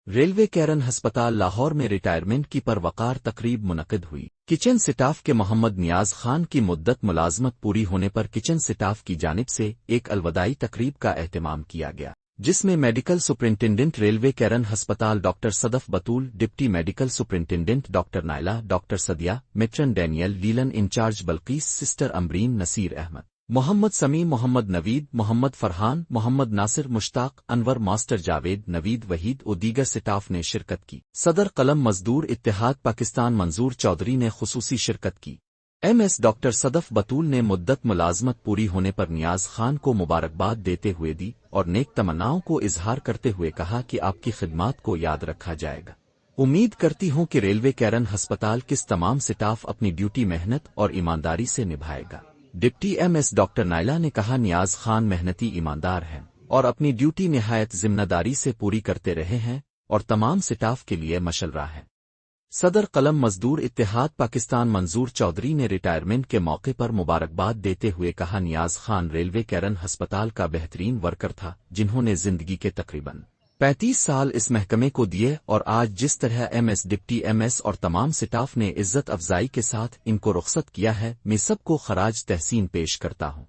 Railway کیرن ہسپتال لاہور میں ریٹائرمنٹ کی پروقار تقریب منعقد ہوئی۔ کچن سٹاف کے محمد نیاز خان کی مدت ملازمت پوری ہونے پر کچن سٹاف کی جانب سے ایک الوداعی تقریب کا اہتمام کیا گیا، جس میں میڈیکل سپرنٹنڈنٹ ریلوے کیرن ہسپتال doctor Sadaf Batool, deputy medical superintendent doctor Naila, doctor Sadia, matron Daniel لیلن incharge Bilquis, sister Ambreen, Naseer Ahmed, Muhammad Sami, Muhammad Naveed, Muhammad Farhan, Muhammad Nasir, Mushtaq Anwar, master Javed, Naveed Waheed و دیگر سٹاف نے شرکت کی۔ صدر قلم مزدور اتحاد پاکستان منظور چودھری نے خصوصی شرکت کی۔ ایم ایس ڈاکٹر صدف بطول نے مدت ملازمت پوری ہونے پر نیاز خان کو مبارکباد دیتے ہوئے دی اور نیک تمناؤں کو اظہار کرتے ہوئے کہا کہ آپ کی خدمات کو یاد رکھا جائے گا۔ امید کرتی ہوں کہ ریلوے کیرن ہسپتال کس تمام سٹاف اپنی ڈیوٹی محنت اور ایمانداری سے نبھائے گا۔ ڈپٹی ایم ایس ڈاکٹر نائلہ نے کہا، نیاز خان محنتی، ایماندار ہیں اور اپنی ڈیوٹی نہایت ذمہ داری سے پوری کرتے رہے ہیں اور تمام سٹاف کے لیے مشرہ ہیں۔ صدر قلم مزدور اتحاد پاکستان منظور چودھری نے ریٹائرمنٹ کے موقع پر مبارکباد دیتے ہوئے کہا، نیاز خان ریلوے کیرن ہسپتال کا بہترین ورکر تھا جنہوں نے زندگی کے تقریباً 35 سال اس محکمے کو دیے، اور آج جس طرح M S, deputy M S اور تمام سٹاف نے عزت افزائی کے ساتھ ان کو رخصت کیا ہے، میں سب کو خراج تحسین پیش کرتا ہوں۔